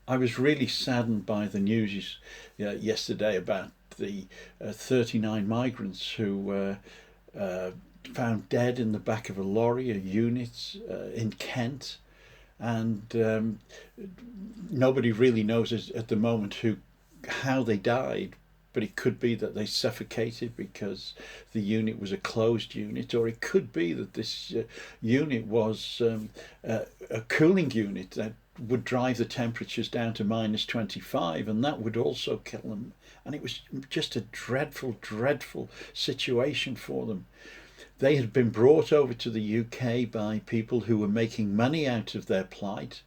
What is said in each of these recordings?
I was really saddened by the news yesterday about the 39 migrants who were found dead in the back of a lorry, a unit in Kent. And nobody really knows at the moment how they died. But it could be that they suffocated because the unit was a closed unit, or it could be that this unit was a cooling unit that would drive the temperatures down to minus 25, and that would also kill them. And it was just a dreadful, dreadful situation for them. They had been brought over to the UK by people who were making money out of their plight,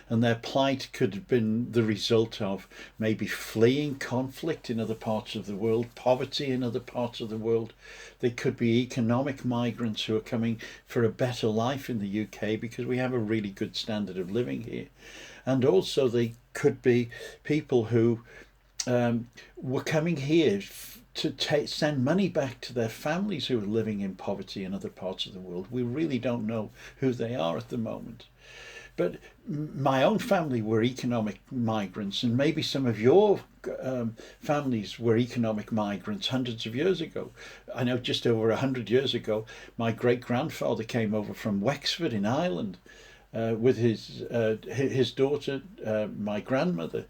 and their plight could have been the result of maybe fleeing conflict in other parts of the world, poverty in other parts of the world. They could be economic migrants who are coming for a better life in the UK because we have a really good standard of living here. And also they could be people who were coming here to send money back to their families who are living in poverty in other parts of the world. We really don't know who they are at the moment. But my own family were economic migrants, and maybe some of your families were economic migrants hundreds of years ago. I know just over 100 years ago, my great grandfather came over from Wexford in Ireland with his daughter, my grandmother,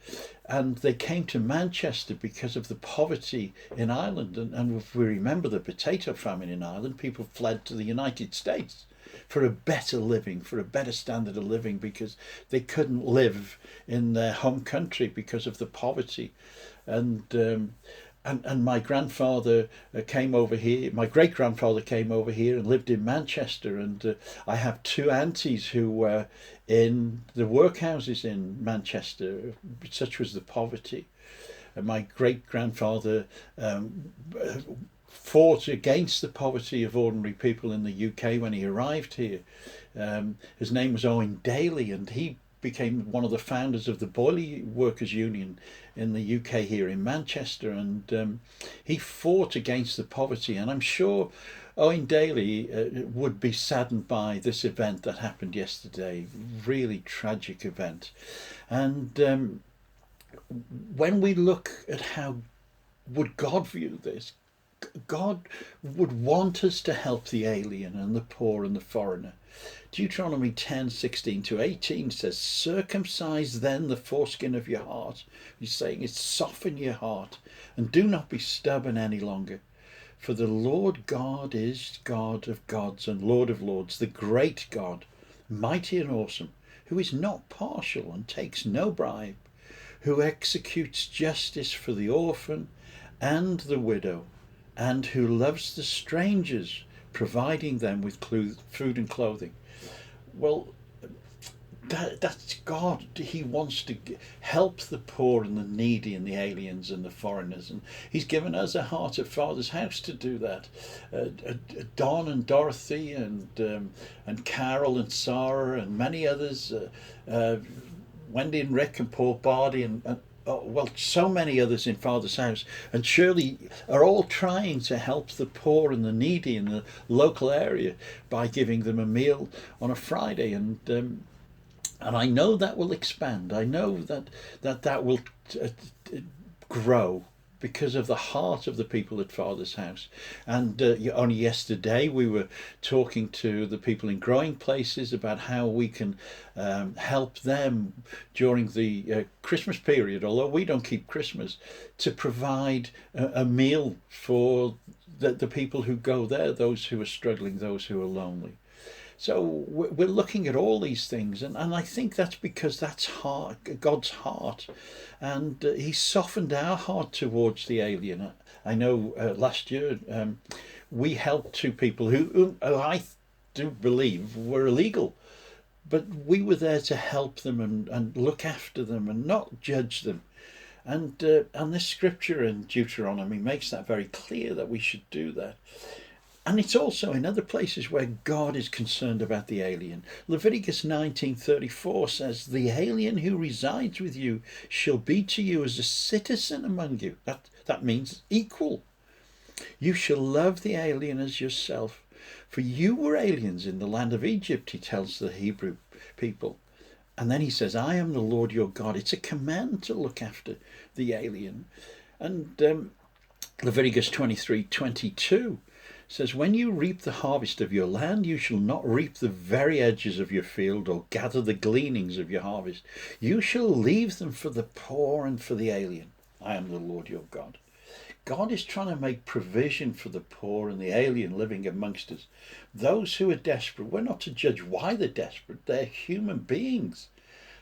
and they came to Manchester because of the poverty in Ireland. And if we remember the potato famine in Ireland, people fled to the United States for a better living, for a better standard of living, because they couldn't live in their home country because of the poverty. And and my grandfather came over here. My great grandfather came over here and lived in Manchester. And I have two aunties who were in the workhouses in Manchester. Such was the poverty. And my great grandfather fought against the poverty of ordinary people in the UK when he arrived here. His name was Owen Daly, and he became one of the founders of the Boiler Workers Union in the UK here in Manchester, and he fought against the poverty. And I'm sure Owen Daly would be saddened by this event that happened yesterday. Really tragic event. And when we look at how would God view this, God would want us to help the alien and the poor and the foreigner. Deuteronomy 10:16-18 says, circumcise then the foreskin of your heart. He's saying it's soften your heart and do not be stubborn any longer. For the Lord God is God of gods and Lord of lords, the great God, mighty and awesome, who is not partial and takes no bribe, who executes justice for the orphan and the widow, and who loves the strangers, providing them with food and clothing. Well, that's God. He wants to help the poor and the needy and the aliens and the foreigners, and He's given us a heart at Father's house to do that. Don and Dorothy and Carol and Sarah and many others, Wendy and Rick and Paul Bardi and well, so many others in Father's house, and Shirley are all trying to help the poor and the needy in the local area by giving them a meal on a Friday. And I know that will expand. I know that will grow because of the heart of the people at Father's house. And only yesterday we were talking to the people in Growing Places about how we can help them during the Christmas period, although we don't keep Christmas, to provide a meal for the people who go there, those who are struggling, those who are lonely. So we're looking at all these things, and I think that's because that's God's heart, and He softened our heart towards the alien. I know last year we helped two people who I do believe were illegal, but we were there to help them and look after them and not judge them. And this scripture in Deuteronomy makes that very clear that we should do that. And it's also in other places where God is concerned about the alien. Leviticus 19:34 says, the alien who resides with you shall be to you as a citizen among you. That means equal. You shall love the alien as yourself. For you were aliens in the land of Egypt, he tells the Hebrew people. And then he says, I am the Lord your God. It's a command to look after the alien. And Leviticus 23:22 says, when you reap the harvest of your land, you shall not reap the very edges of your field or gather the gleanings of your harvest. You shall leave them for the poor and for the alien. I am the Lord your God. God is trying to make provision for the poor and the alien living amongst us. Those who are desperate, we're not to judge why they're desperate. They're human beings.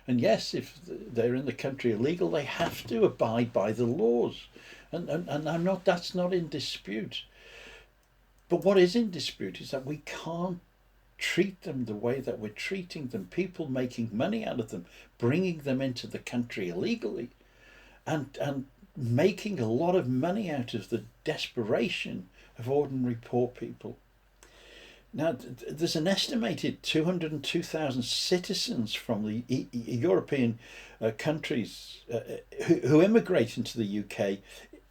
And yes, if they're in the country illegal, they have to abide by the laws. And that's not in dispute. But what is in dispute is that we can't treat them the way that we're treating them. People making money out of them, bringing them into the country illegally, and making a lot of money out of the desperation of ordinary poor people. Now, there's an estimated 202,000 citizens from the European countries who immigrate into the UK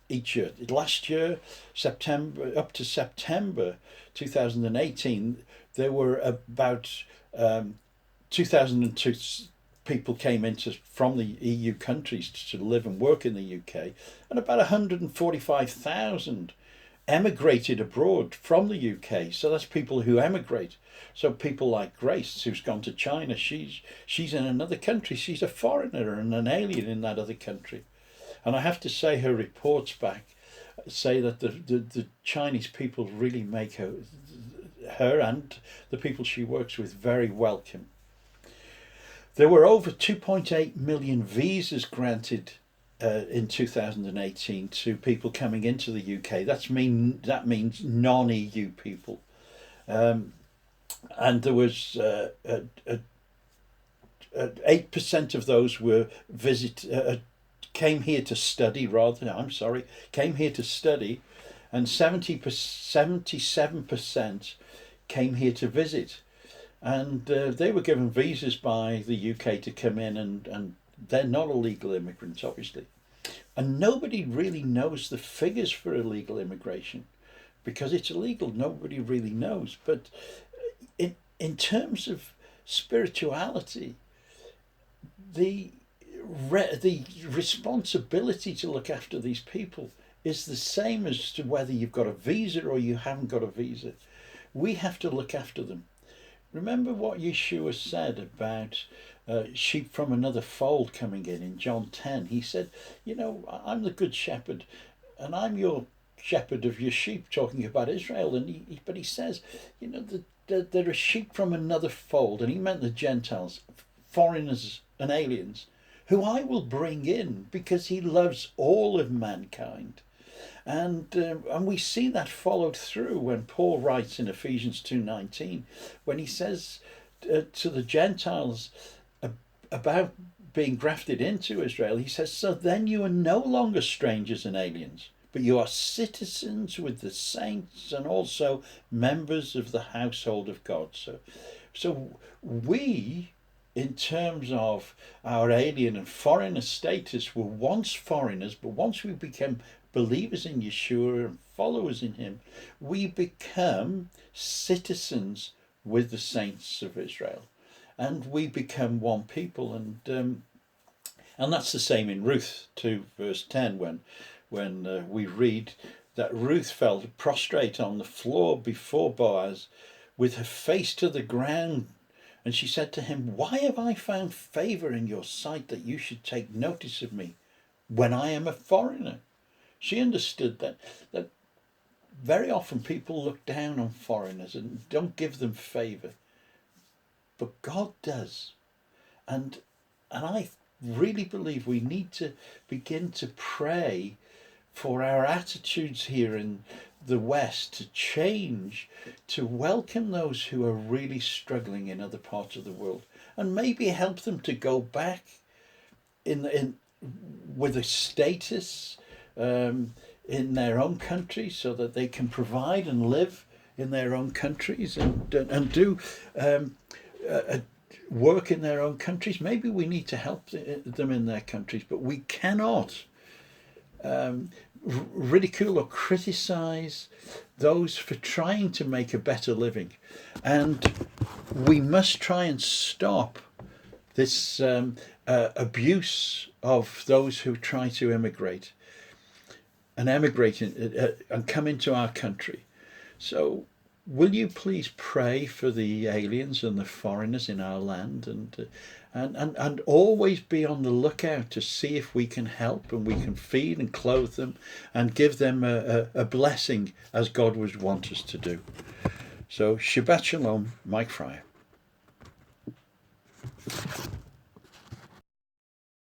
each year. Last year, up to September 2018, there were about 2,002 people came from the EU countries to live and work in the UK, and about 145,000 emigrated abroad from the UK. So that's people who emigrate. So people like Grace, who's gone to China, she's in another country. She's a foreigner and an alien in that other country. And I have to say, her reports back say that the Chinese people really make her and the people she works with very welcome. There were over 2.8 million visas granted in 2018 to people coming into the UK. That means non-EU people, and there was 8% of those were came here to study. Came here to study, and 77% came here to visit. And they were given visas by the UK to come in, and they're not illegal immigrants, obviously. And nobody really knows the figures for illegal immigration because it's illegal. Nobody really knows. But in terms of spirituality, the responsibility to look after these people is the same as to whether you've got a visa or you haven't got a visa. We have to look after them. Remember what Yeshua said about sheep from another fold coming in John 10. He said, I'm the good shepherd and I'm your shepherd of your sheep, talking about Israel. But he says, there are sheep from another fold, and he meant the Gentiles, foreigners and aliens, who I will bring in because he loves all of mankind. And we see that followed through when Paul writes in Ephesians 2:19, when he says to the Gentiles about being grafted into Israel, he says, so then you are no longer strangers and aliens, but you are citizens with the saints and also members of the household of God. So we, in terms of our alien and foreigner status, were once foreigners, but once we become believers in Yeshua and followers in him, we become citizens with the saints of Israel, and we become one people. And that's the same in Ruth 2 verse 10, when we read that Ruth fell prostrate on the floor before Boaz with her face to the ground, and she said to him, why have I found favor in your sight that you should take notice of me when I am a foreigner? She understood that very often people look down on foreigners and don't give them favor, but God does. And I really believe we need to begin to pray for our attitudes here in the West to change, to welcome those who are really struggling in other parts of the world, and maybe help them to go back in with a status in their own country, so that they can provide and live in their own countries and do work in their own countries. Maybe we need to help them in their countries, but we cannot ridicule or criticize those for trying to make a better living. And we must try and stop this abuse of those who try to immigrate and emigrate and come into our country. So will you please pray for the aliens and the foreigners in our land, and always be on the lookout to see if we can help and we can feed and clothe them and give them a blessing as God would want us to do. So Shabbat Shalom, Mike Fryer.